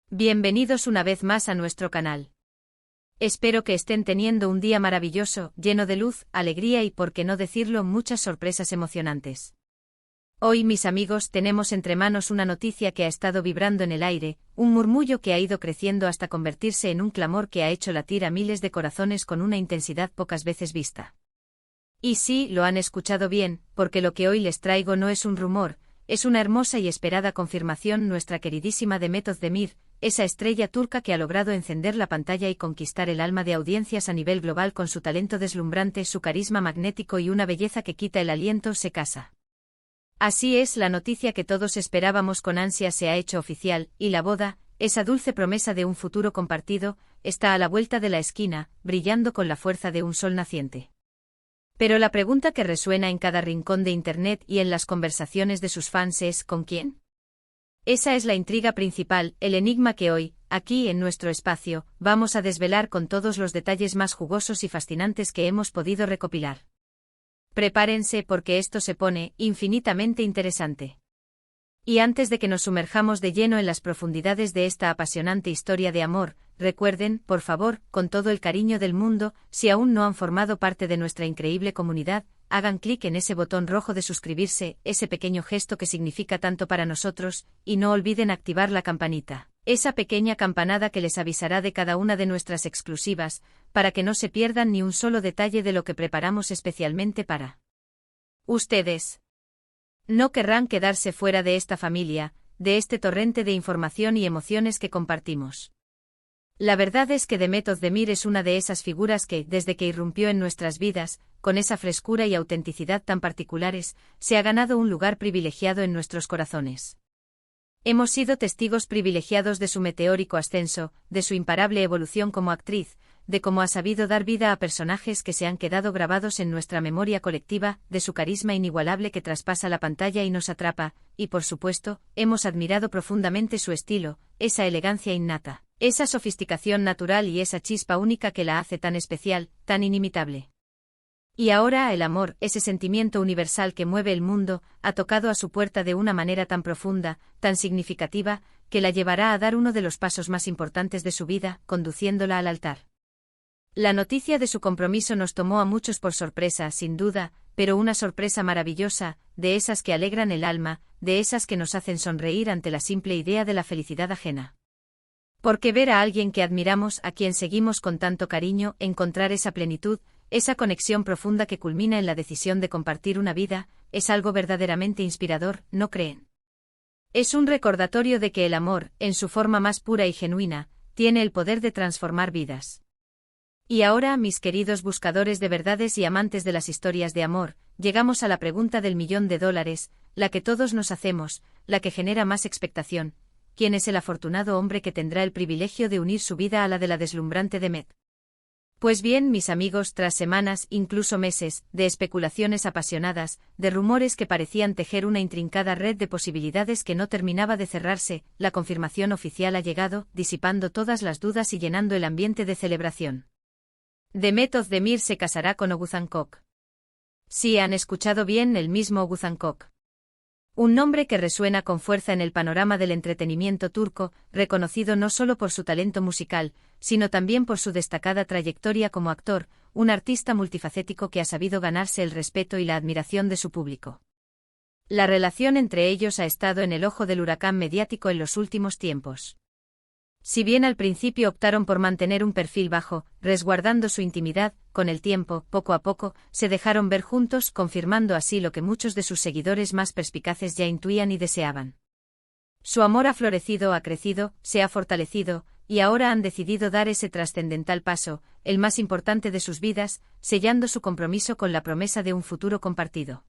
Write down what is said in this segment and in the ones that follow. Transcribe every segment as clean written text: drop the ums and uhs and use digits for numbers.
Bienvenidos una vez más a nuestro canal. Espero que estén teniendo un día maravilloso, lleno de luz, alegría y, por qué no decirlo, muchas sorpresas emocionantes. Hoy, mis amigos, tenemos entre manos una noticia que ha estado vibrando en el aire, un murmullo que ha ido creciendo hasta convertirse en un clamor que ha hecho latir a miles de corazones con una intensidad pocas veces vista. Y sí, lo han escuchado bien, porque lo que hoy les traigo no es un rumor, es una hermosa y esperada confirmación. Nuestra queridísima Demet Özdemir, esa estrella turca que ha logrado encender la pantalla y conquistar el alma de audiencias a nivel global con su talento deslumbrante, su carisma magnético y una belleza que quita el aliento, se casa. Así es, la noticia que todos esperábamos con ansia se ha hecho oficial, y la boda, esa dulce promesa de un futuro compartido, está a la vuelta de la esquina, brillando con la fuerza de un sol naciente. Pero la pregunta que resuena en cada rincón de Internet y en las conversaciones de sus fans es ¿con quién? Esa es la intriga principal, el enigma que hoy, aquí en nuestro espacio, vamos a desvelar con todos los detalles más jugosos y fascinantes que hemos podido recopilar. Prepárense porque esto se pone infinitamente interesante. Y antes de que nos sumerjamos de lleno en las profundidades de esta apasionante historia de amor, recuerden, por favor, con todo el cariño del mundo, si aún no han formado parte de nuestra increíble comunidad, hagan clic en ese botón rojo de suscribirse, ese pequeño gesto que significa tanto para nosotros, y no olviden activar la campanita, esa pequeña campanada que les avisará de cada una de nuestras exclusivas, para que no se pierdan ni un solo detalle de lo que preparamos especialmente para ustedes. No querrán quedarse fuera de esta familia, de este torrente de información y emociones que compartimos. La verdad es que Demet Özdemir es una de esas figuras que, desde que irrumpió en nuestras vidas, con esa frescura y autenticidad tan particulares, se ha ganado un lugar privilegiado en nuestros corazones. Hemos sido testigos privilegiados de su meteórico ascenso, de su imparable evolución como actriz, de cómo ha sabido dar vida a personajes que se han quedado grabados en nuestra memoria colectiva, de su carisma inigualable que traspasa la pantalla y nos atrapa, y por supuesto, hemos admirado profundamente su estilo, esa elegancia innata, esa sofisticación natural y esa chispa única que la hace tan especial, tan inimitable. Y ahora el amor, ese sentimiento universal que mueve el mundo, ha tocado a su puerta de una manera tan profunda, tan significativa, que la llevará a dar uno de los pasos más importantes de su vida, conduciéndola al altar. La noticia de su compromiso nos tomó a muchos por sorpresa, sin duda, pero una sorpresa maravillosa, de esas que alegran el alma, de esas que nos hacen sonreír ante la simple idea de la felicidad ajena. Porque ver a alguien que admiramos, a quien seguimos con tanto cariño, encontrar esa plenitud, esa conexión profunda que culmina en la decisión de compartir una vida, es algo verdaderamente inspirador, ¿no creen? Es un recordatorio de que el amor, en su forma más pura y genuina, tiene el poder de transformar vidas. Y ahora, mis queridos buscadores de verdades y amantes de las historias de amor, llegamos a la pregunta del $1.000.000, la que todos nos hacemos, la que genera más expectación. ¿Quién es el afortunado hombre que tendrá el privilegio de unir su vida a la de la deslumbrante Demet? Pues bien, mis amigos, tras semanas, incluso meses, de especulaciones apasionadas, de rumores que parecían tejer una intrincada red de posibilidades que no terminaba de cerrarse, la confirmación oficial ha llegado, disipando todas las dudas y llenando el ambiente de celebración. Demet Özdemir se casará con Oğuzhan Koç. Sí, han escuchado bien, el mismo Oğuzhan Koç. Un nombre que resuena con fuerza en el panorama del entretenimiento turco, reconocido no solo por su talento musical, sino también por su destacada trayectoria como actor, un artista multifacético que ha sabido ganarse el respeto y la admiración de su público. La relación entre ellos ha estado en el ojo del huracán mediático en los últimos tiempos. Si bien al principio optaron por mantener un perfil bajo, resguardando su intimidad, con el tiempo, poco a poco, se dejaron ver juntos, confirmando así lo que muchos de sus seguidores más perspicaces ya intuían y deseaban. Su amor ha florecido, ha crecido, se ha fortalecido, y ahora han decidido dar ese trascendental paso, el más importante de sus vidas, sellando su compromiso con la promesa de un futuro compartido.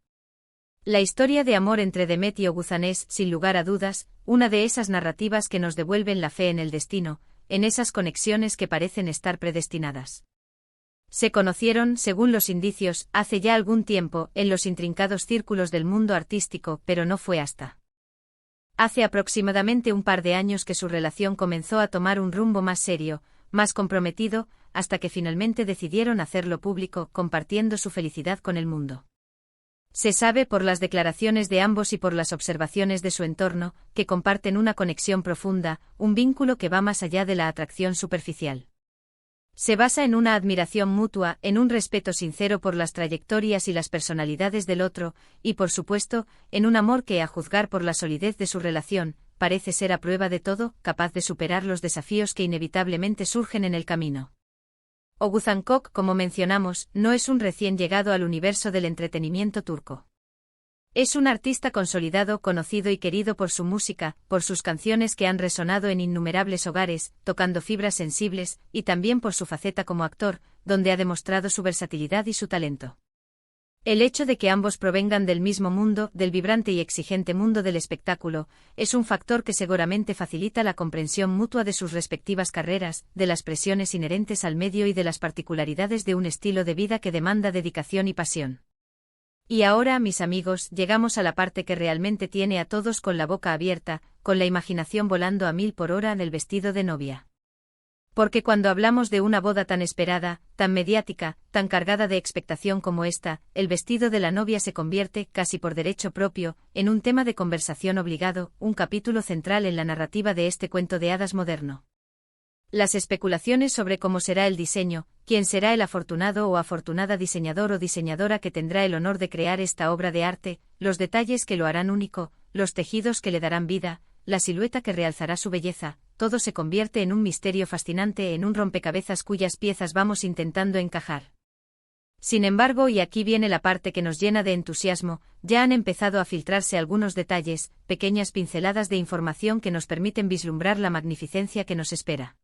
La historia de amor entre Demet y Oğuzhan es, sin lugar a dudas, una de esas narrativas que nos devuelven la fe en el destino, en esas conexiones que parecen estar predestinadas. Se conocieron, según los indicios, hace ya algún tiempo, en los intrincados círculos del mundo artístico, pero no fue hasta hace aproximadamente un par de años que su relación comenzó a tomar un rumbo más serio, más comprometido, hasta que finalmente decidieron hacerlo público, compartiendo su felicidad con el mundo. Se sabe por las declaraciones de ambos y por las observaciones de su entorno, que comparten una conexión profunda, un vínculo que va más allá de la atracción superficial. Se basa en una admiración mutua, en un respeto sincero por las trayectorias y las personalidades del otro, y por supuesto, en un amor que, a juzgar por la solidez de su relación, parece ser a prueba de todo, capaz de superar los desafíos que inevitablemente surgen en el camino. Oğuzhan Koç, como mencionamos, no es un recién llegado al universo del entretenimiento turco. Es un artista consolidado, conocido y querido por su música, por sus canciones que han resonado en innumerables hogares, tocando fibras sensibles, y también por su faceta como actor, donde ha demostrado su versatilidad y su talento. El hecho de que ambos provengan del mismo mundo, del vibrante y exigente mundo del espectáculo, es un factor que seguramente facilita la comprensión mutua de sus respectivas carreras, de las presiones inherentes al medio y de las particularidades de un estilo de vida que demanda dedicación y pasión. Y ahora, mis amigos, llegamos a la parte que realmente tiene a todos con la boca abierta, con la imaginación volando a 1000 por hora en el vestido de novia. Porque cuando hablamos de una boda tan esperada, tan mediática, tan cargada de expectación como esta, el vestido de la novia se convierte, casi por derecho propio, en un tema de conversación obligado, un capítulo central en la narrativa de este cuento de hadas moderno. Las especulaciones sobre cómo será el diseño, quién será el afortunado o afortunada diseñador o diseñadora que tendrá el honor de crear esta obra de arte, los detalles que lo harán único, los tejidos que le darán vida, la silueta que realzará su belleza, todo se convierte en un misterio fascinante, en un rompecabezas cuyas piezas vamos intentando encajar. Sin embargo, y aquí viene la parte que nos llena de entusiasmo, ya han empezado a filtrarse algunos detalles, pequeñas pinceladas de información que nos permiten vislumbrar la magnificencia que nos espera.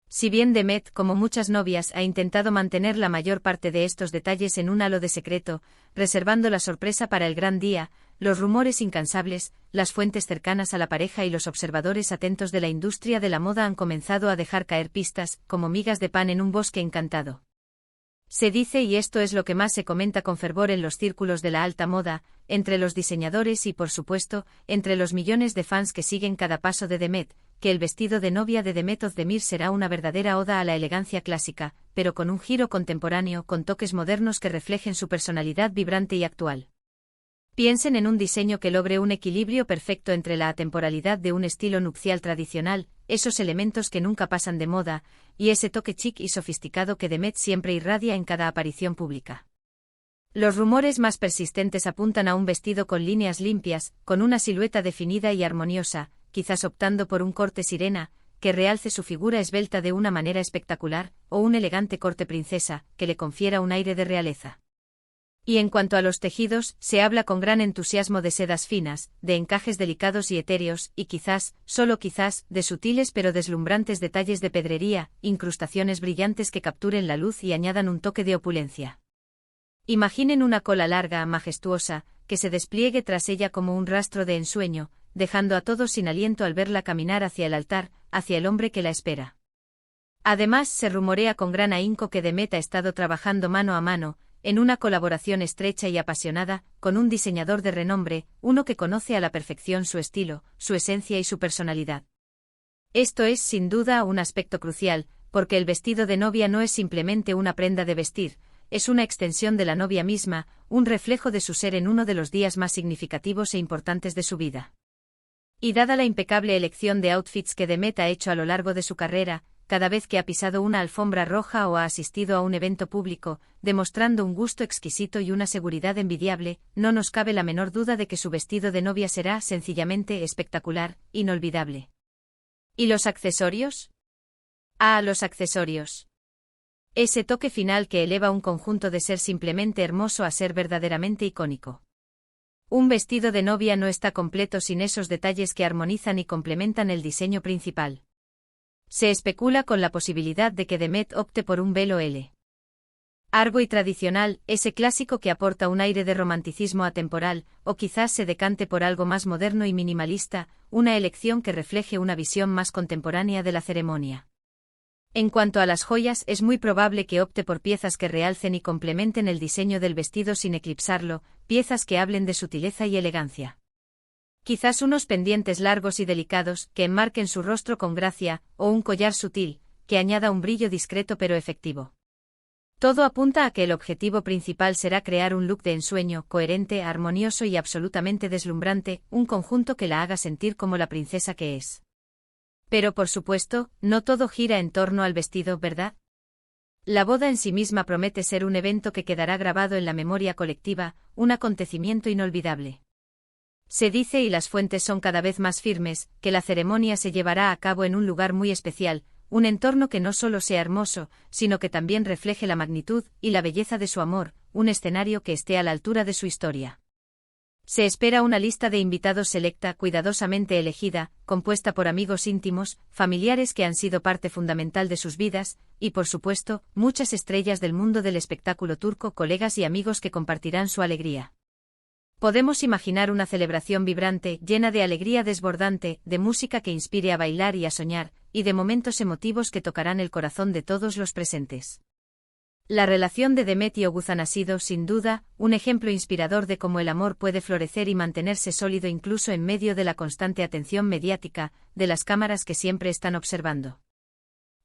Si bien Demet, como muchas novias, ha intentado mantener la mayor parte de estos detalles en un halo de secreto, reservando la sorpresa para el gran día, los rumores incansables, las fuentes cercanas a la pareja y los observadores atentos de la industria de la moda han comenzado a dejar caer pistas, como migas de pan en un bosque encantado. Se dice, y esto es lo que más se comenta con fervor en los círculos de la alta moda, entre los diseñadores y, por supuesto, entre los millones de fans que siguen cada paso de Demet, que el vestido de novia de Demet Özdemir será una verdadera oda a la elegancia clásica, pero con un giro contemporáneo, con toques modernos que reflejen su personalidad vibrante y actual. Piensen en un diseño que logre un equilibrio perfecto entre la atemporalidad de un estilo nupcial tradicional, esos elementos que nunca pasan de moda, y ese toque chic y sofisticado que Demet siempre irradia en cada aparición pública. Los rumores más persistentes apuntan a un vestido con líneas limpias, con una silueta definida y armoniosa, quizás optando por un corte sirena, que realce su figura esbelta de una manera espectacular, o un elegante corte princesa, que le confiera un aire de realeza. Y en cuanto a los tejidos, se habla con gran entusiasmo de sedas finas, de encajes delicados y etéreos, y quizás, solo quizás, de sutiles pero deslumbrantes detalles de pedrería, incrustaciones brillantes que capturen la luz y añadan un toque de opulencia. Imaginen una cola larga, majestuosa, que se despliegue tras ella como un rastro de ensueño, dejando a todos sin aliento al verla caminar hacia el altar, hacia el hombre que la espera. Además, se rumorea con gran ahínco que Demet ha estado trabajando mano a mano, en una colaboración estrecha y apasionada, con un diseñador de renombre, uno que conoce a la perfección su estilo, su esencia y su personalidad. Esto es, sin duda, un aspecto crucial, porque el vestido de novia no es simplemente una prenda de vestir, es una extensión de la novia misma, un reflejo de su ser en uno de los días más significativos e importantes de su vida. Y dada la impecable elección de outfits que Demet ha hecho a lo largo de su carrera, cada vez que ha pisado una alfombra roja o ha asistido a un evento público, demostrando un gusto exquisito y una seguridad envidiable, no nos cabe la menor duda de que su vestido de novia será sencillamente espectacular, inolvidable. ¿Y los accesorios? Ah, los accesorios. Ese toque final que eleva un conjunto de ser simplemente hermoso a ser verdaderamente icónico. Un vestido de novia no está completo sin esos detalles que armonizan y complementan el diseño principal. Se especula con la posibilidad de que Demet opte por un velo largo y tradicional, ese clásico que aporta un aire de romanticismo atemporal, o quizás se decante por algo más moderno y minimalista, una elección que refleje una visión más contemporánea de la ceremonia. En cuanto a las joyas, es muy probable que opte por piezas que realcen y complementen el diseño del vestido sin eclipsarlo, piezas que hablen de sutileza y elegancia. Quizás unos pendientes largos y delicados, que enmarquen su rostro con gracia, o un collar sutil, que añada un brillo discreto pero efectivo. Todo apunta a que el objetivo principal será crear un look de ensueño, coherente, armonioso y absolutamente deslumbrante, un conjunto que la haga sentir como la princesa que es. Pero por supuesto, no todo gira en torno al vestido, ¿verdad? La boda en sí misma promete ser un evento que quedará grabado en la memoria colectiva, un acontecimiento inolvidable. Se dice, y las fuentes son cada vez más firmes, que la ceremonia se llevará a cabo en un lugar muy especial, un entorno que no solo sea hermoso, sino que también refleje la magnitud y la belleza de su amor, un escenario que esté a la altura de su historia. Se espera una lista de invitados selecta, cuidadosamente elegida, compuesta por amigos íntimos, familiares que han sido parte fundamental de sus vidas, y por supuesto, muchas estrellas del mundo del espectáculo turco, colegas y amigos que compartirán su alegría. Podemos imaginar una celebración vibrante, llena de alegría desbordante, de música que inspire a bailar y a soñar, y de momentos emotivos que tocarán el corazón de todos los presentes. La relación de Demet y Oguzhan ha sido, sin duda, un ejemplo inspirador de cómo el amor puede florecer y mantenerse sólido incluso en medio de la constante atención mediática, de las cámaras que siempre están observando.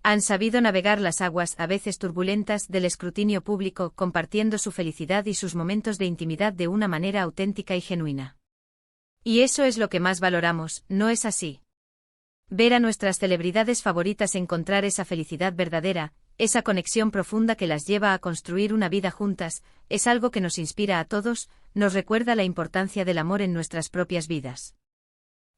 Han sabido navegar las aguas, a veces turbulentas, del escrutinio público, compartiendo su felicidad y sus momentos de intimidad de una manera auténtica y genuina. Y eso es lo que más valoramos, ¿no es así? Ver a nuestras celebridades favoritas encontrar esa felicidad verdadera, esa conexión profunda que las lleva a construir una vida juntas, es algo que nos inspira a todos, nos recuerda la importancia del amor en nuestras propias vidas.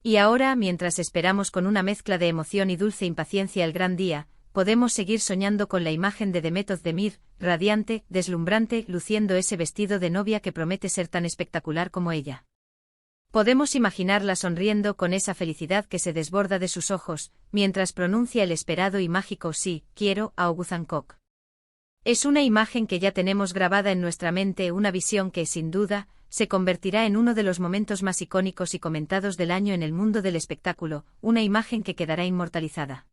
Y ahora, mientras esperamos con una mezcla de emoción y dulce impaciencia el gran día, podemos seguir soñando con la imagen de Demet Özdemir, radiante, deslumbrante, luciendo ese vestido de novia que promete ser tan espectacular como ella. Podemos imaginarla sonriendo con esa felicidad que se desborda de sus ojos, mientras pronuncia el esperado y mágico sí, quiero, a Oguzhan Kok. Es una imagen que ya tenemos grabada en nuestra mente, una visión que, sin duda, se convertirá en uno de los momentos más icónicos y comentados del año en el mundo del espectáculo, una imagen que quedará inmortalizada.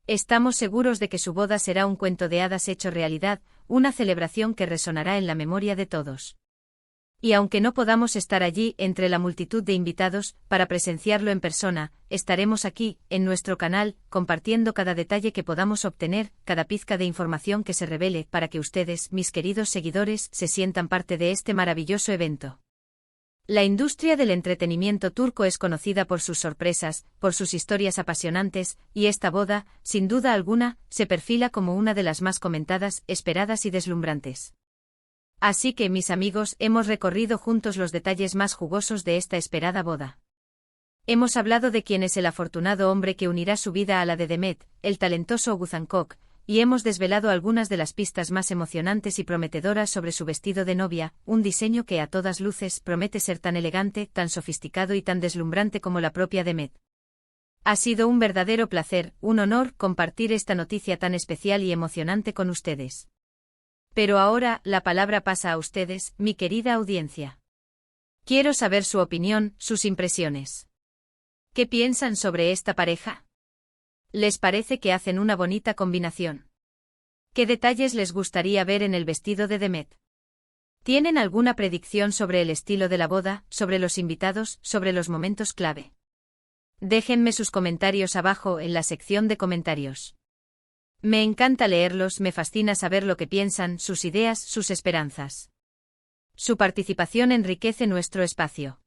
Estamos seguros de que su boda será un cuento de hadas hecho realidad, una celebración que resonará en la memoria de todos. Y aunque no podamos estar allí, entre la multitud de invitados, para presenciarlo en persona, estaremos aquí, en nuestro canal, compartiendo cada detalle que podamos obtener, cada pizca de información que se revele, para que ustedes, mis queridos seguidores, se sientan parte de este maravilloso evento. La industria del entretenimiento turco es conocida por sus sorpresas, por sus historias apasionantes, y esta boda, sin duda alguna, se perfila como una de las más comentadas, esperadas y deslumbrantes. Así que, mis amigos, hemos recorrido juntos los detalles más jugosos de esta esperada boda. Hemos hablado de quién es el afortunado hombre que unirá su vida a la de Demet, el talentoso Oguzhan Kok, y hemos desvelado algunas de las pistas más emocionantes y prometedoras sobre su vestido de novia, un diseño que a todas luces promete ser tan elegante, tan sofisticado y tan deslumbrante como la propia Demet. Ha sido un verdadero placer, un honor compartir esta noticia tan especial y emocionante con ustedes. Pero ahora, la palabra pasa a ustedes, mi querida audiencia. Quiero saber su opinión, sus impresiones. ¿Qué piensan sobre esta pareja? ¿Les parece que hacen una bonita combinación? ¿Qué detalles les gustaría ver en el vestido de Demet? ¿Tienen alguna predicción sobre el estilo de la boda, sobre los invitados, sobre los momentos clave? Déjenme sus comentarios abajo en la sección de comentarios. Me encanta leerlos, me fascina saber lo que piensan, sus ideas, sus esperanzas. Su participación enriquece nuestro espacio.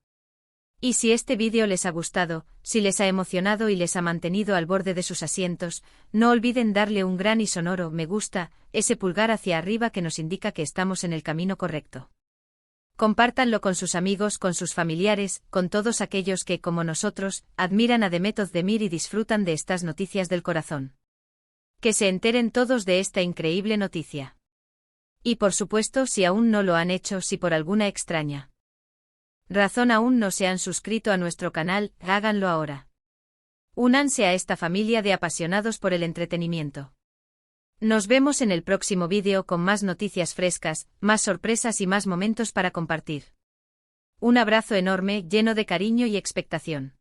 Y si este vídeo les ha gustado, si les ha emocionado y les ha mantenido al borde de sus asientos, no olviden darle un gran y sonoro me gusta, ese pulgar hacia arriba que nos indica que estamos en el camino correcto. Compártanlo con sus amigos, con sus familiares, con todos aquellos que, como nosotros, admiran a Demet Özdemir y disfrutan de estas noticias del corazón. Que se enteren todos de esta increíble noticia. Y por supuesto, si aún no lo han hecho, si por alguna extraña razón aún no se han suscrito a nuestro canal, háganlo ahora. Únanse a esta familia de apasionados por el entretenimiento. Nos vemos en el próximo vídeo con más noticias frescas, más sorpresas y más momentos para compartir. Un abrazo enorme, lleno de cariño y expectación.